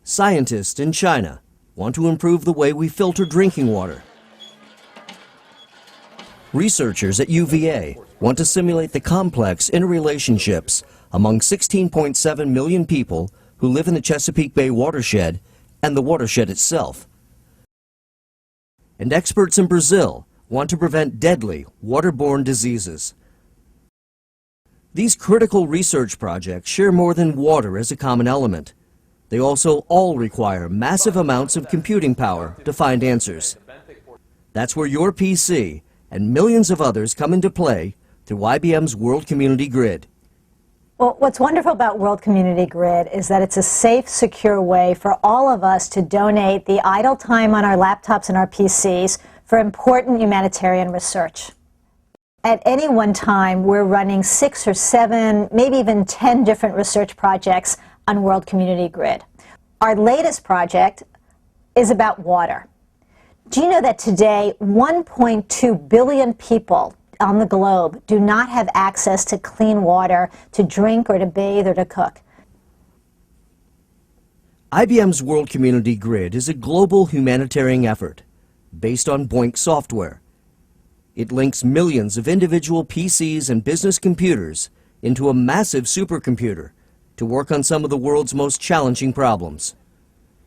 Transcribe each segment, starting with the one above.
Scientists in China want to improve the way we filter drinking water. Researchers at UVA want to simulate the complex interrelationships among 16.7 million people who live in the Chesapeake Bay watershed and the watershed itself. And experts in Brazil want to prevent deadly waterborne diseases. These critical research projects share more than water as a common element. They also all require massive amounts of computing power to find answers. That's where your PC and millions of others come into play through IBM's World Community Grid. Well, what's wonderful about World Community Grid is that it's a safe, secure way for all of us to donate the idle time on our laptops and our PCs for important humanitarian research. At any one time, we're running 6 or 7, maybe even 10 different research projects on World Community Grid. Our latest project is about water. Do you know that today 1.2 billion people on the globe do not have access to clean water to drink or to bathe or to cook? IBM's World Community Grid is a global humanitarian effort based on BOINC software. It links millions of individual PCs and business computers into a massive supercomputer to work on some of the world's most challenging problems.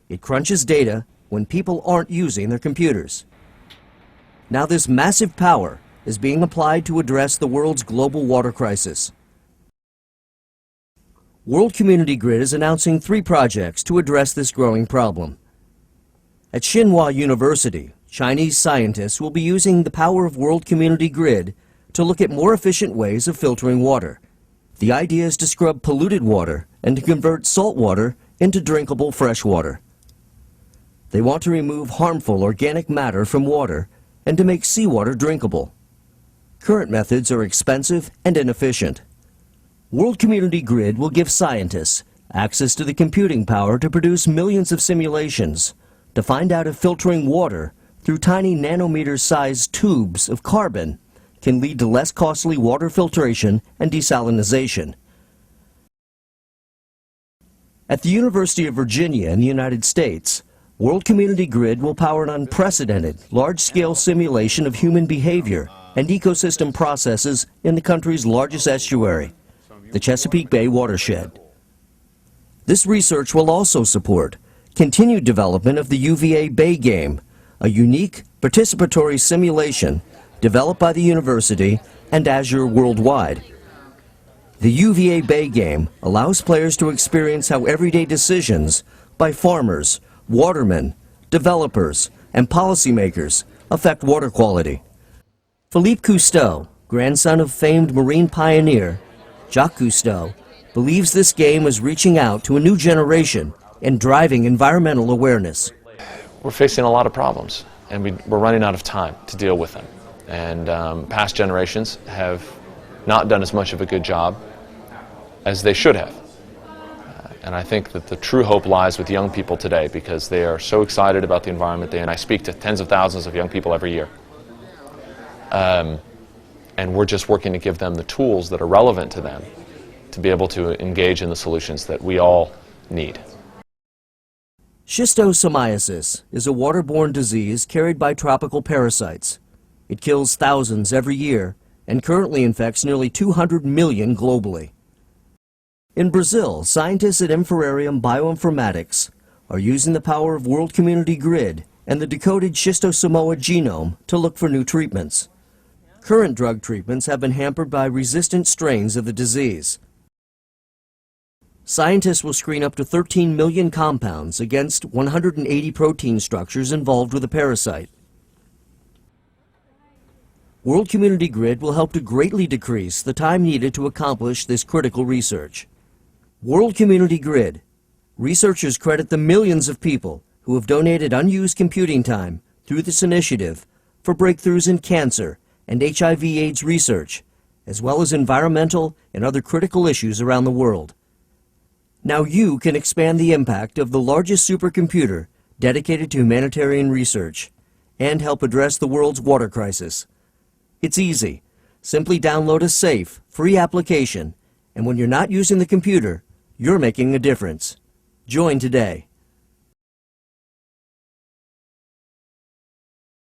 It crunches data when people aren't using their computers. Now this massive power is being applied to address the world's global water crisis. World Community Grid is announcing 3 projects to address this growing problem. At Tsinghua University, Chinese scientists will be using the power of World Community Grid to look at more efficient ways of filtering water. The idea is to scrub polluted water and to convert salt water into drinkable fresh water. They want to remove harmful organic matter from water and to make seawater drinkable. Current methods are expensive and inefficient. World Community Grid will give scientists access to the computing power to produce millions of simulations to find out if filtering water through tiny nanometer-sized tubes of carbon can lead to less costly water filtration and desalination. At the University of Virginia in the United States, World Community Grid will power an unprecedented, large-scale simulation of human behavior and ecosystem processes in the country's largest estuary, the Chesapeake Bay watershed. This research will also support continued development of the UVA Bay Game, a unique participatory simulation developed by the university and Azure Worldwide. The UVA Bay Game allows players to experience how everyday decisions by farmers, watermen, developers, and policymakers affect water quality. Philippe Cousteau, grandson of famed marine pioneer Jacques Cousteau, believes this game is reaching out to a new generation and driving environmental awareness. We're facing a lot of problems, and we're running out of time to deal with them. And past generations have not done as much of a good job as they should have. And I think that the true hope lies with young people today because they are so excited about the environment. And I speak to tens of thousands of young people every year. And we're just working to give them the tools that are relevant to them to be able to engage in the solutions that we all need. Schistosomiasis is a waterborne disease carried by tropical parasites. It kills thousands every year and currently infects nearly 200 million globally. In Brazil, scientists at Infrarium Bioinformatics are using the power of World Community Grid and the decoded schistosomoa genome to look for new treatments. Current drug treatments have been hampered by resistant strains of the disease. Scientists will screen up to 13 million compounds against 180 protein structures involved with the parasite. World Community Grid will help to greatly decrease the time needed to accomplish this critical research. World Community Grid. Researchers credit the millions of people who have donated unused computing time through this initiative for breakthroughs in cancer and HIV/AIDS research, as well as environmental and other critical issues around the world. Now you can expand the impact of the largest supercomputer dedicated to humanitarian research and help address the world's water crisis. It's easy. Simply download a safe, free application, and when you're not using the computer, you're making a difference. Join today.